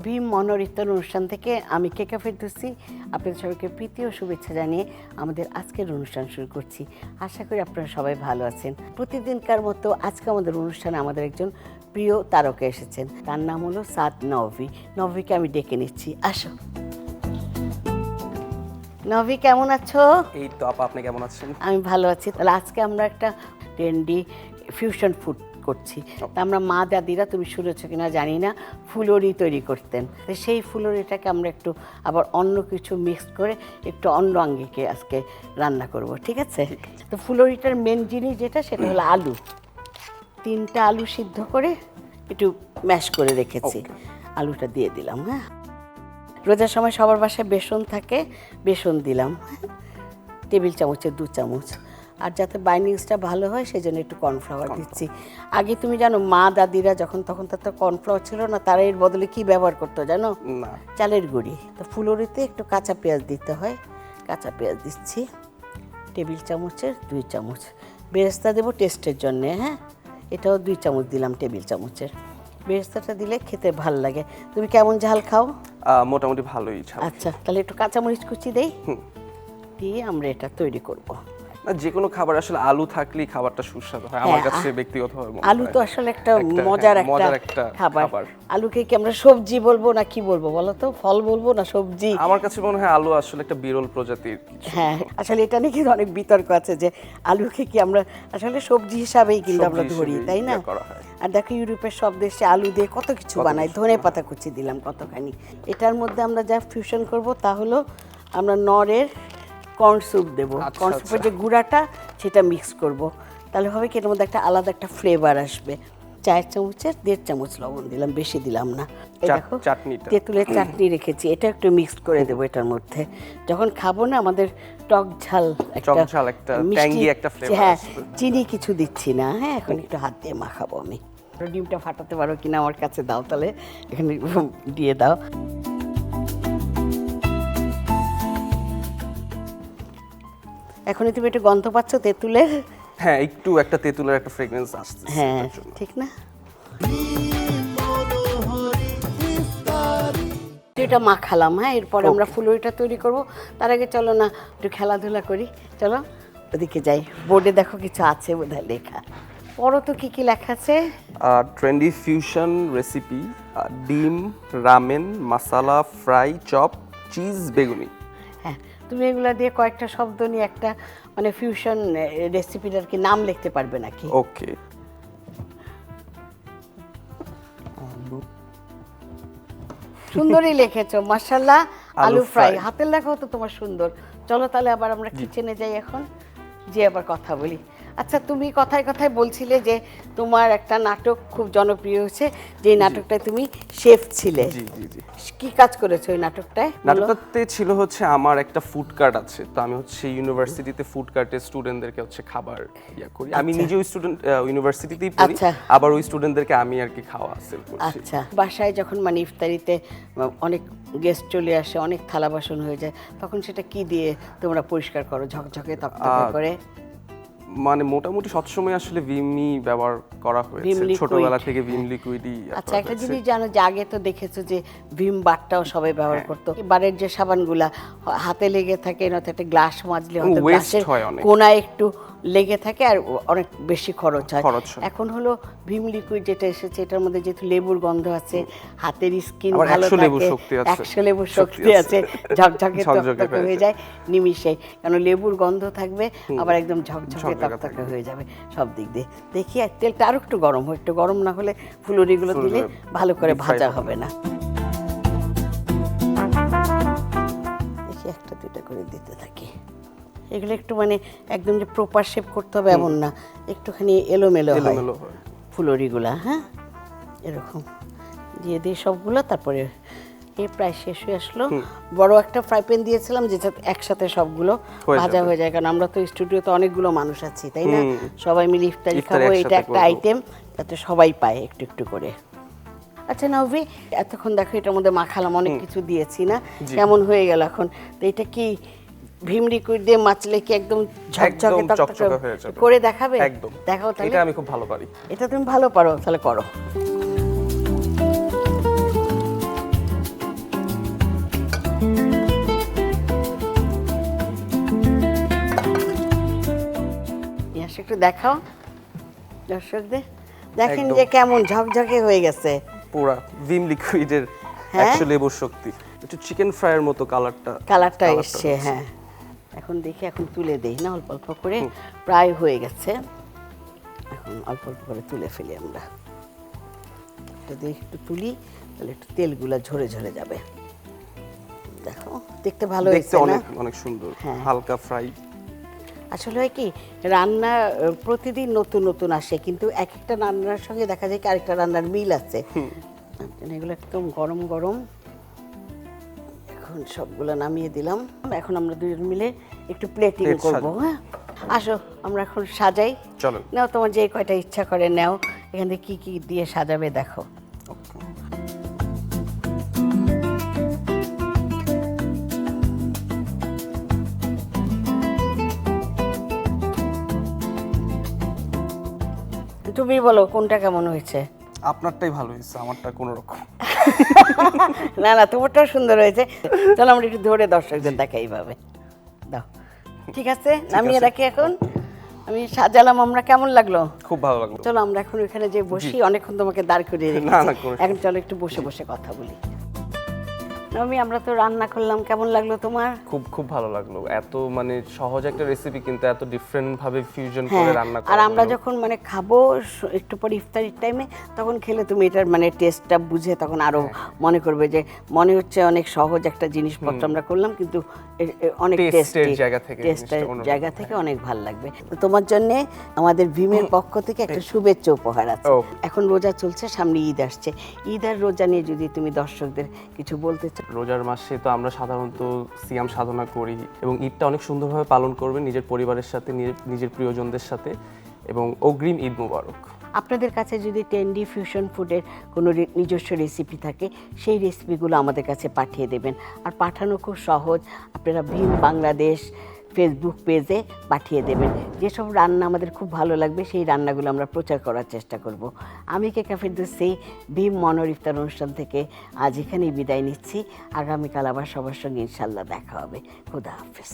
ভীম মনোহর ইফতার অনুষ্ঠান থেকে আমি কেকা ফেরদৌসী আপনাদের সবাইকে প্রীতি ও শুভেচ্ছা জানিয়ে আমাদের আজকের অনুষ্ঠান শুরু করছি। আশা করি আপনারা সবাই ভালো আছেন। প্রতিদিনকার মতো আজকে আমাদের অনুষ্ঠানে আমাদের একজন প্রিয় তারকা এসেছেন, তার নাম হলো সাদ নভি। নভিকে আমি ডেকে নিচ্ছি, আসো। নভি কেমন আছো? এই তো আপা, আপনি কেমন আছেন? আমি ভালো আছি। তাহলে আজকে আমরা একটা ট্রেন্ডি ফিউশন ফুড করছি। তা আমরা মা দাদিরা, তুমি শুনেছো কিনা জানি না, ফুলরি তৈরি করতেন। তো সেই ফুলরিটাকে আমরা একটু আবার অন্য কিছু মিক্স করে একটু অন্য আঙ্গিকে আজকে রান্না করব, ঠিক আছে? তো ফুলরিটার মেন জিনিস যেটা, সেটা হলো আলু। 3টা আলু সিদ্ধ করে একটু ম্যাশ করে রেখেছি। আলুটা দিয়ে দিলাম। হ্যাঁ, রোজার সময় সবার বাসায় বেসন থাকে, বেসন দিলাম টেবিল চামচের 2 চামচ। আর যাতে বাইন্ডিংসটা ভালো হয় সেই জন্য একটু কর্নফ্লাওয়ার দিচ্ছি। আগে তুমি জানো, মা দাদিরা যখন তখন তার তো কর্নফ্লাওয়ার ছিল না, তারা এর বদলে কি ব্যবহার করতো জানো? না, চালের গুঁড়ি। তো ফুলরিতে একটু কাঁচা পেঁয়াজ দিতে হয়, কাঁচা পেঁয়াজ দিচ্ছি টেবিল চামচের 2 চামচ। বেরেস্তা দেবো টেস্টের জন্যে। হ্যাঁ, এটাও 2 চামচ দিলাম টেবিল চামচের। বেরেস্তাটা দিলে খেতে ভাল লাগে। তুমি কেমন ঝাল খাও? মোটামুটি ভালোই ঝাল। আচ্ছা, তাহলে একটু কাঁচামরিচ কুচি দেই, দিয়ে আমরা এটা তৈরি করব। না, যে কোনো খাবার আসলে আলু থাকলেই খাবারটা সুস্বাদু হয় আমার কাছে ব্যক্তিগতভাবে মনে হয়। আলু তো আসলে একটা মজার একটা খাবার। আলুকে কি আমরা সবজি বলবো না কি বলবো বলো তো? ফল বলবো না সবজি? আমার কাছে মনে হয় আলু আসলে একটা বিরল প্রজাতির কিছু। হ্যাঁ, আসলে এটা নিয়ে কিন্তু অনেক বিতর্ক আছে যে আলুকে কি আমরা আসলে সবজি হিসাবেই কিন্তু আমরা ধরি, তাই না? আর দেখো, ইউরোপের সব দেশে আলু দিয়ে কত কিছু বানায়। ধনে পাতা কুচি দিলাম কতখানি। এটার মধ্যে আমরা যা ফিউশন করব তা হলো আমরা নরের কর্ন স্যুপ দেবো। কর্ন স্যুপের যে গুঁড়াটা সেটা মিক্স করব। তাহলে হবে কি, এর মধ্যে একটা আলাদা একটা ফ্লেভার আসবে। 4 চামচের 1.5 চামচ লবণ দিলাম, বেশি দিলাম না। দেখো, তেঁতুলের চাটনি রেখেছি, এটা একটু মিক্স করে দেবো এটার মধ্যে। যখন খাবো না, আমাদের টক ঝাল একটা ট্যাঙ্গি একটা ফ্লেভার। হ্যাঁ, চিনি কিছু দিচ্ছি না। হ্যাঁ, এখন একটু হাত দিয়ে মাখাবো আমি। ডিমটা ফাটাতে পারো কিনা আমার কাছে দাও, তাহলে এখানে দিয়ে দাও। এখন তুমি একটু গন্ধ পাচ্ছ তেঁতুলের? হ্যাঁ, একটু একটা তেঁতুলের একটা ফ্রেগরেন্স আসছে। হ্যাঁ, ঠিক না? এটা মাখালাম। হ্যাঁ, এরপর আমরা ফুলরিটা তৈরি করব। তার আগে চলো না একটু খেলাধুলা করি। চলো ওদিকে যাই। বোর্ডে দেখো কিছু আছে বোধহয় লেখা। পড়ো তো, কি কি লেখা আছে? ট্রেন্ডি ফিউশন রেসিপি, ডিম, রামেন, মাসালা, ফ্রাই, চপ, চিজ, বেগুনি। হ্যাঁ, তুমি এগুলা দিয়ে কয়েকটা শব্দ নিয়ে একটা মানে ফিউশন রেসিপিটার কি নাম লিখতে পারবে নাকি? ওকে। সুন্দরই লিখেছো, মাশাআল্লাহ। আলু ফ্রাই, হাতের লেখাও তো তোমার সুন্দর। চলো তাহলে আবার আমরা কিচেনে যাই এখন, যে আবার কথা বলি। আচ্ছা, তুমি কথায় কথায় বলছিলে যে তোমার একটা নাটক খুব জনপ্রিয় হয়েছে, যে নাটকটায় তুমি শেফ ছিলে। জি জি জি। কি কাজ করেছো ওই নাটকটায়? নাটকটাতে ছিল হচ্ছে আমার একটা ফুড কার্ট আছে, তো আমি হচ্ছে ইউনিভার্সিটিতে ফুড কার্টে স্টুডেন্টদেরকে হচ্ছে খাবার করি। আমি নিজেও স্টুডেন্ট, ইউনিভার্সিটিতেই পড়ি। আবার ওই স্টুডেন্টদেরকে আমি আর কি খাওয়া সেল করছি। আচ্ছা, বাসায় যখন মানে ইফতারিতে অনেক গেস্ট চলে আসে, অনেক থালা বাসন হয়ে যায়, তখন সেটা কি দিয়ে তোমরা পরিষ্কার করো ঝকঝকে তকতকে করে? মানে মোটামুটি সবসময় আসলে ভিমই ব্যবহার করা হয়েছে, ছোটবেলা থেকে ভিম লিকুইডই। আচ্ছা, একটা জিনিস জানো যে আগে তো দেখেছো যে ভিম বারটাও সবাই ব্যবহার করতো। বারের যে সাবানগুলা হাতে লেগে থাকে, নয়তো একটা গ্লাস মাজলে হয়তো গ্লাসের কোনায় একটু লেগে থাকে আর অনেক বেশি খরচ হয়। এখন হলো ভিম লিকুইড যেটা এসেছে, এটার মধ্যে যেহেতু লেবুর গন্ধ আছে, হাতের স্কিন ভালো থাকে, 100 লেবুর শক্তি আছে, ঝকঝকে তকতকে হয়ে যায় নিমিষে। কারণ লেবুর গন্ধ থাকবে, আবার একদম ঝকঝকে তকতকে হয়ে যাবে সব দিক দিয়ে। দেখি আর তেলটা আরো একটু গরম হয়, একটু গরম না হলে ফুলরিগুলো দিলে ভালো করে ভাজা হবে না। দেখি 1টা 2টা করে দিতে থাকি। এগুলো একটু মানে একদম যে প্রপার শেপ করতে হবে এমন না, একটুখানি এলোমেলো হয় ফুলরিগুলা। হ্যাঁ, এরকম দিয়ে দিই সবগুলো। তারপরে এ প্রায় শেষ হয়ে আসলো। বড় একটা ফ্রাই প্যান দিয়েছিলাম যেটা একসাথে সবগুলো ভাজা হয়ে যায়, কারণ আমরা তো স্টুডিওতে অনেকগুলো মানুষ আছি, তাই না? সবাই মিলে ইফতারি খাবো, এটা একটা আইটেম যাতে সবাই পায় একটু একটু করে। আচ্ছা নভি, এতক্ষণ দেখো এটার মধ্যে মাখালাম, অনেক কিছু দিয়েছি না, কেমন হয়ে গেল এখন? তো এটা কি ভীম লিকুইড দিয়ে মাছলে কি একদম ঝকঝকে চকচকে হয়ে যাবে? করে দেখাবে? একদম, দেখাও তাহলে। এটা আমি খুব ভালো পারি। এটা তুমি ভালো পারো, তাহলে করো। একটু দেখাও দর্শকদের, দেখেন যে কেমন ঝকঝকে হয়ে গেছে পুরা ভিম লিকুইডের অ্যাকচুয়ালি লেবুর শক্তি। একটু চিকেন ফ্রাইয়ের মতো কালারটা এসছে। হ্যাঁ, এখন দেখি, এখন তুলে দেই না, অল্প অল্প করে, প্রায় হয়ে গেছে। এখন অল্প অল্প করে তুলে ফেলি আমরা। যদি একটু তুলি তাহলে একটু তেলগুলা ঝরে ঝরে যাবে। দেখো দেখতে ভালো হয়েছে না? অনেক সুন্দর, হালকা ফ্রাই। আসলে হয় কি, রান্না প্রতিদিন নতুন নতুন আসে, কিন্তু এক একটা রান্নার সঙ্গে দেখা যায় কি আরেকটা রান্নার মিল আছে। এগুলো একদম গরম গরম। এখন সবগুলো নামিয়ে দিলাম। এখন আমরা দুজন মিলে একটু প্লেটিং করব। হ্যাঁ, আসো আমরা এখন সাজাই। চলো, নাও তোমার যে কয়টা ইচ্ছা করে নাও, এখান থেকে কি কি দিয়ে সাজাবে দেখো। তুমি বলো কোনটা কেমন হয়েছে? আপনারটাই ভালো হয়েছে, আমারটা কোনো রকম। না না, তোমারটাও সুন্দর হয়েছে। চলো আমরা একটু ধরে দর্শকদের দেখাই এইভাবে দাও। ঠিক আছে, নামিয়ে রাখি এখন। আমি সাজালাম, আমরা কেমন লাগলো? খুব ভালো লাগলো। চলো আমরা এখন ওইখানে যে বসি, অনেকক্ষণ তোমাকে দাঁড় করিয়ে রেখেছি, এখন চলো একটু বসে বসে কথা বলি। নমি, আমরা তো রান্না করলাম, কেমন লাগলো তোমার? খুব খুব ভালো লাগলো। এত মানে সহজ একটা রেসিপি কিন্তু এত ডিফারেন্ট ভাবে ফিউশন করে রান্না করা। আর আমরা যখন মানে খাবো একটু পরে ইফতারির টাইমে, তখন খেলে তুমি এটার মানে টেস্টটা বুঝে তখন আরো মনে করবে যে মনে হচ্ছে অনেক সহজ একটা জিনিসপত্র আমরা করলাম, কিন্তু অনেক টেস্টের জায়গা থেকে অনেক ভালো লাগবে। তো তোমার জন্য আমাদের ভীমের পক্ষ থেকে একটা শুভেচ্ছা উপহার আছে। এখন রোজা চলছে, সামনে ঈদ আসছে। ঈদ আর রোজা নিয়ে যদি তুমি দর্শকদের কিছু বলতে চাও। রোজার মাসে তো আমরা সাধারণত সিয়াম সাধনা করি এবং ঈদটা অনেক সুন্দরভাবে পালন করবেন নিজের পরিবারের সাথে, নিজের প্রিয়জনদের সাথে, এবং অগ্রিম ঈদ মোবারক। আপনাদের কাছে যদি টেন্ডি ফিউশন ফুডের কোনো নিজস্ব রেসিপি থাকে, সেই রেসিপিগুলো আমাদের কাছে পাঠিয়ে দেবেন। আর পাঠানো খুব সহজ, আপনারা ভীম বাংলাদেশ ফেসবুক পেজে পাঠিয়ে দেবেন। যেসব রান্না আমাদের খুব ভালো লাগবে সেই রান্নাগুলো আমরা প্রচার করার চেষ্টা করব। আমি কেকা ফেরদৌসী ভীম মনোর ইফতার অনুষ্ঠান থেকে আজ এখানেই বিদায় নিচ্ছি। আগামীকাল আবার সবার সঙ্গে ইনশাল্লাহ দেখা হবে। খুদা হাফেজ।